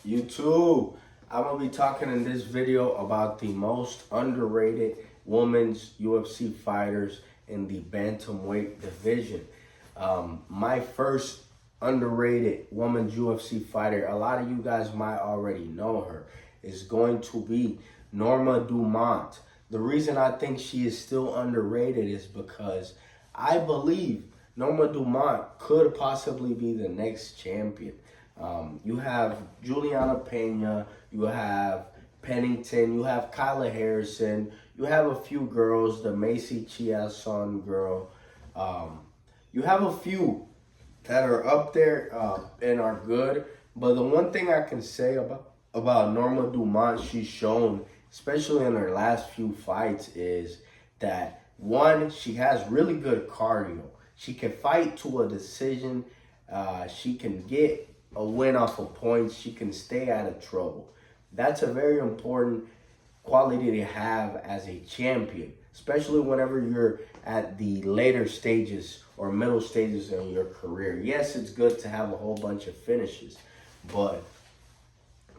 YouTube. I'm going to be talking in this video about the most underrated women's UFC fighters in the Bantamweight division. My first underrated women's UFC fighter, a lot of you guys might already know her, is going to be Norma Dumont. The reason I think she is still underrated is because I believe Norma Dumont could possibly be the next champion. You have Juliana Pena, you have Pennington, you have Kyla Harrison, you have a few girls, the Macy Chiasson girl. You have a few that are up there and are good. But the one thing I can say about Norma Dumont, she's shown, especially in her last few fights, is that one, she has really good cardio. She can fight to a decision. She can get a win off of points. She can stay out of trouble. That's a very important quality to have as a champion, especially whenever you're at the later stages or middle stages in your career. Yes, it's good to have a whole bunch of finishes, but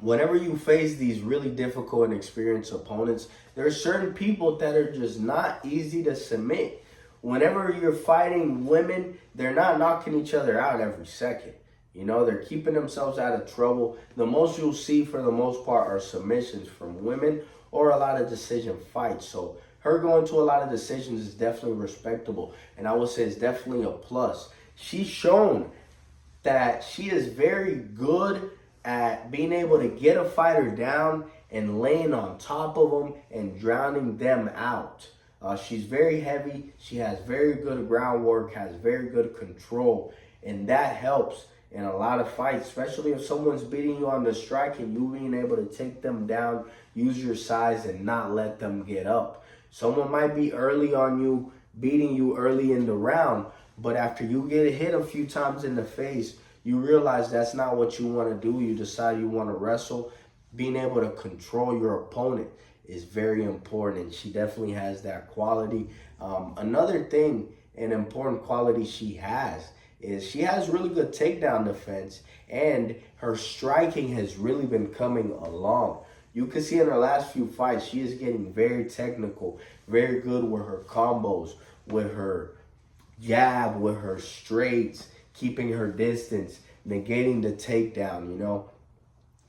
whenever you face these really difficult and experienced opponents, there are certain people that are just not easy to submit. Whenever you're fighting women, they're not knocking each other out every second. You know, they're keeping themselves out of trouble. The most you'll see for the most part are submissions from women or a lot of decision fights. So her going to a lot of decisions is definitely respectable. And I would say it's definitely a plus. She's shown that she is very good at being able to get a fighter down and laying on top of them and drowning them out. She's very heavy. She has very good groundwork, has very good control, and that helps in a lot of fights, especially if someone's beating you on the strike and you being able to take them down, use your size and not let them get up. Someone might be early on you, beating you early in the round, but after you get hit a few times in the face, you realize that's not what you want to do. You decide you want to wrestle. Being able to control your opponent is very important, and she definitely has that quality. Another thing, an important quality she has is she has really good takedown defense, and her striking has really been coming along. You can see in her last few fights, she is getting very technical, very good with her combos, with her jab, with her straights, keeping her distance, negating the takedown, you know.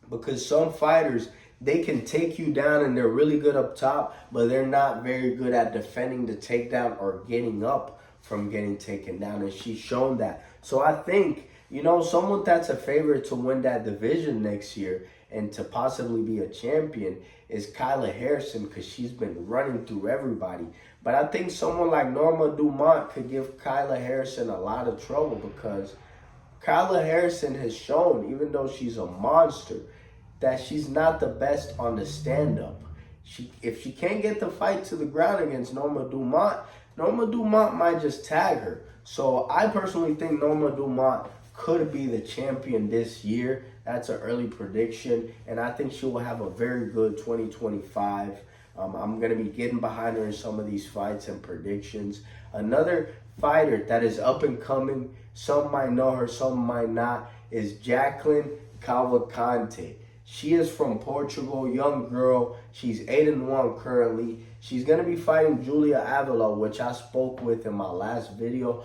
Because some fighters, they can take you down and they're really good up top, but they're not very good at defending the takedown or getting up from getting taken down, and she's shown that. So I think, you know, someone that's a favorite to win that division next year and to possibly be a champion is Kyla Harrison, because she's been running through everybody. But I think someone like Norma Dumont could give Kyla Harrison a lot of trouble, because Kyla Harrison has shown, even though she's a monster, that she's not the best on the stand-up. If she can't get the fight to the ground against Norma Dumont might just tag her. So I personally think Norma Dumont could be the champion this year. That's an early prediction, and I think she will have a very good 2025. I'm going to be getting behind her in some of these fights and predictions. Another fighter that is up and coming, some might know her, some might not, is Jaqueline Cavalcanti. She is from Portugal, young girl. She's 8-1 currently. She's going to be fighting Julia Avila, which I spoke with in my last video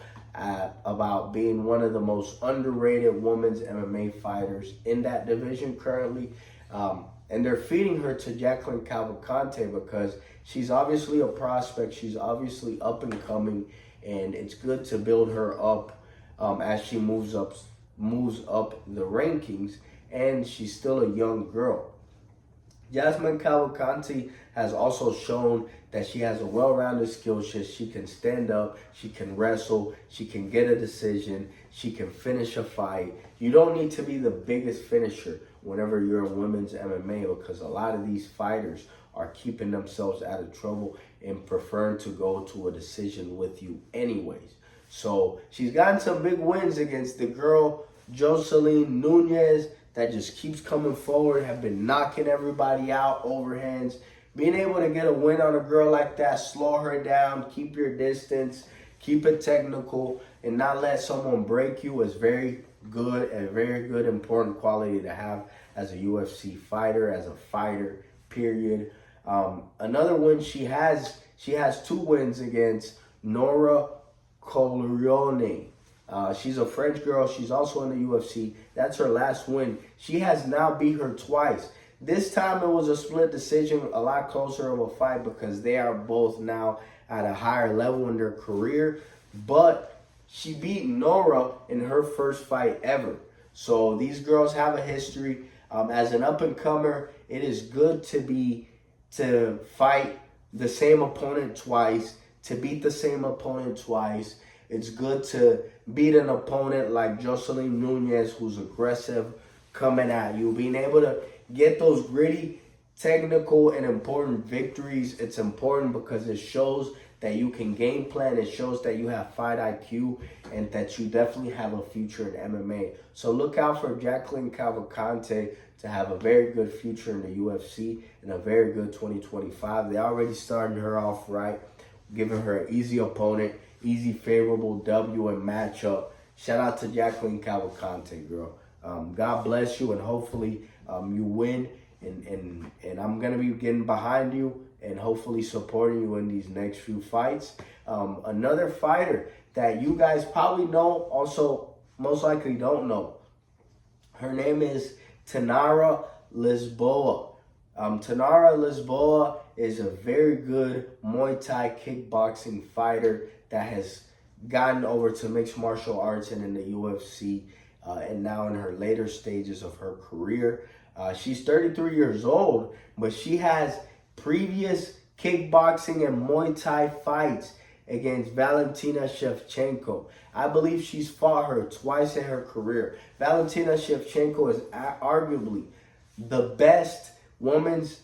about being one of the most underrated women's MMA fighters in that division currently. And they're feeding her to Jaqueline Cavalcanti because she's obviously a prospect. She's obviously up and coming, and it's good to build her up as she moves up the rankings. And she's still a young girl. Jaqueline Cavalcanti has also shown that she has a well-rounded skill set. She can stand up, she can wrestle, she can get a decision, she can finish a fight. You don't need to be the biggest finisher whenever you're in women's MMA, because a lot of these fighters are keeping themselves out of trouble and preferring to go to a decision with you anyways. So she's gotten some big wins against the girl Jocelyn Nunez that just keeps coming forward, have been knocking everybody out, overhands. Being able to get a win on a girl like that, slow her down, keep your distance, keep it technical, and not let someone break you is very good, a very good, important quality to have as a UFC fighter, as a fighter, period. Another win she has 2 wins against Nora Corleone. She's a French girl. She's also in the UFC. That's her last win. She has now beat her twice. This time it was a split decision, a lot closer of a fight because they are both now at a higher level in their career. But she beat Nora in her first fight ever. So these girls have a history. As an up-and-comer, it is good to fight the same opponent twice, to beat the same opponent twice. It's good to beat an opponent like Jaqueline Nunez, who's aggressive, coming at you. Being able to get those gritty, technical, and important victories, it's important because it shows that you can game plan. It shows that you have fight IQ and that you definitely have a future in MMA. So look out for Jaqueline Cavalcanti to have a very good future in the UFC and a very good 2025. They already started her off right, giving her an easy opponent, easy favorable W and matchup. Shout out to Jaqueline Cavalcanti, girl. God bless you, and hopefully you win. And I'm going to be getting behind you and hopefully supporting you in these next few fights. Another fighter that you guys probably know, also most likely don't know. Her name is Tainara Lisboa. Tainara Lisboa is a very good Muay Thai kickboxing fighter that has gotten over to mixed martial arts and in the UFC, and now in her later stages of her career. She's 33 years old, but she has previous kickboxing and Muay Thai fights against Valentina Shevchenko. I believe she's fought her twice in her career. Valentina Shevchenko is arguably the best woman's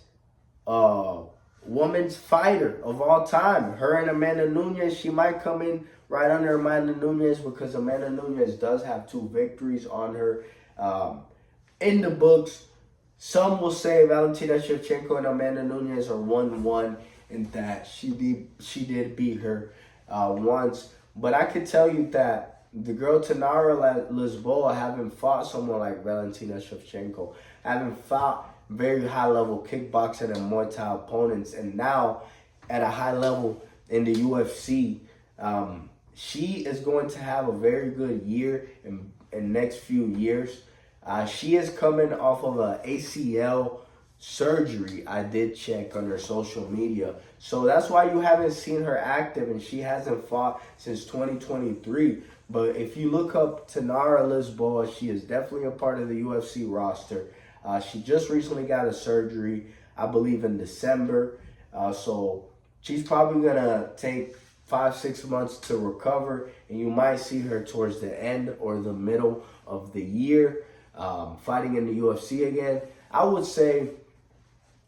fighter of all time. Her and Amanda Nunes, she might come in right under Amanda Nunes because Amanda Nunes does have 2 victories on her in the books. Some will say Valentina Shevchenko and Amanda Nunes are 1-1 and that she did beat her once. But I can tell you that the girl Tainara Lisboa, having fought someone like Valentina Shevchenko, having fought very high-level kickboxing and Muay Thai opponents, and now at a high level in the UFC, she is going to have a very good year in next few years. She is coming off of an ACL surgery, I did check on her social media. So that's why you haven't seen her active, and she hasn't fought since 2023. But if you look up Tainara Lisboa, she is definitely a part of the UFC roster. She just recently got a surgery, I believe in December. So she's probably going to take 5-6 months to recover, and you might see her towards the end or the middle of the year fighting in the UFC again. I would say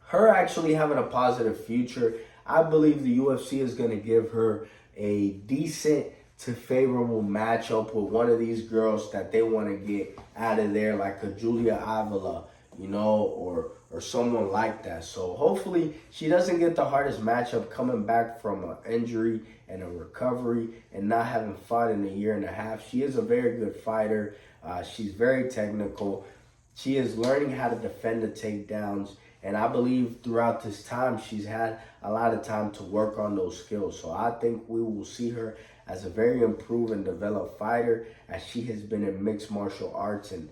her actually having a positive future. I believe the UFC is going to give her a decent to favorable matchup with one of these girls that they want to get out of there, like a Julia Avila, or someone like that. So hopefully she doesn't get the hardest matchup coming back from an injury and a recovery and not having fought in a year and a half. She is a very good fighter. She's very technical. She is learning how to defend the takedowns. And I believe throughout this time, she's had a lot of time to work on those skills. So I think we will see her as a very improved and developed fighter, as she has been in mixed martial arts and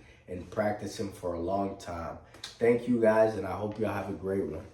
practicing for a long time. Thank you guys, and I hope y'all have a great one.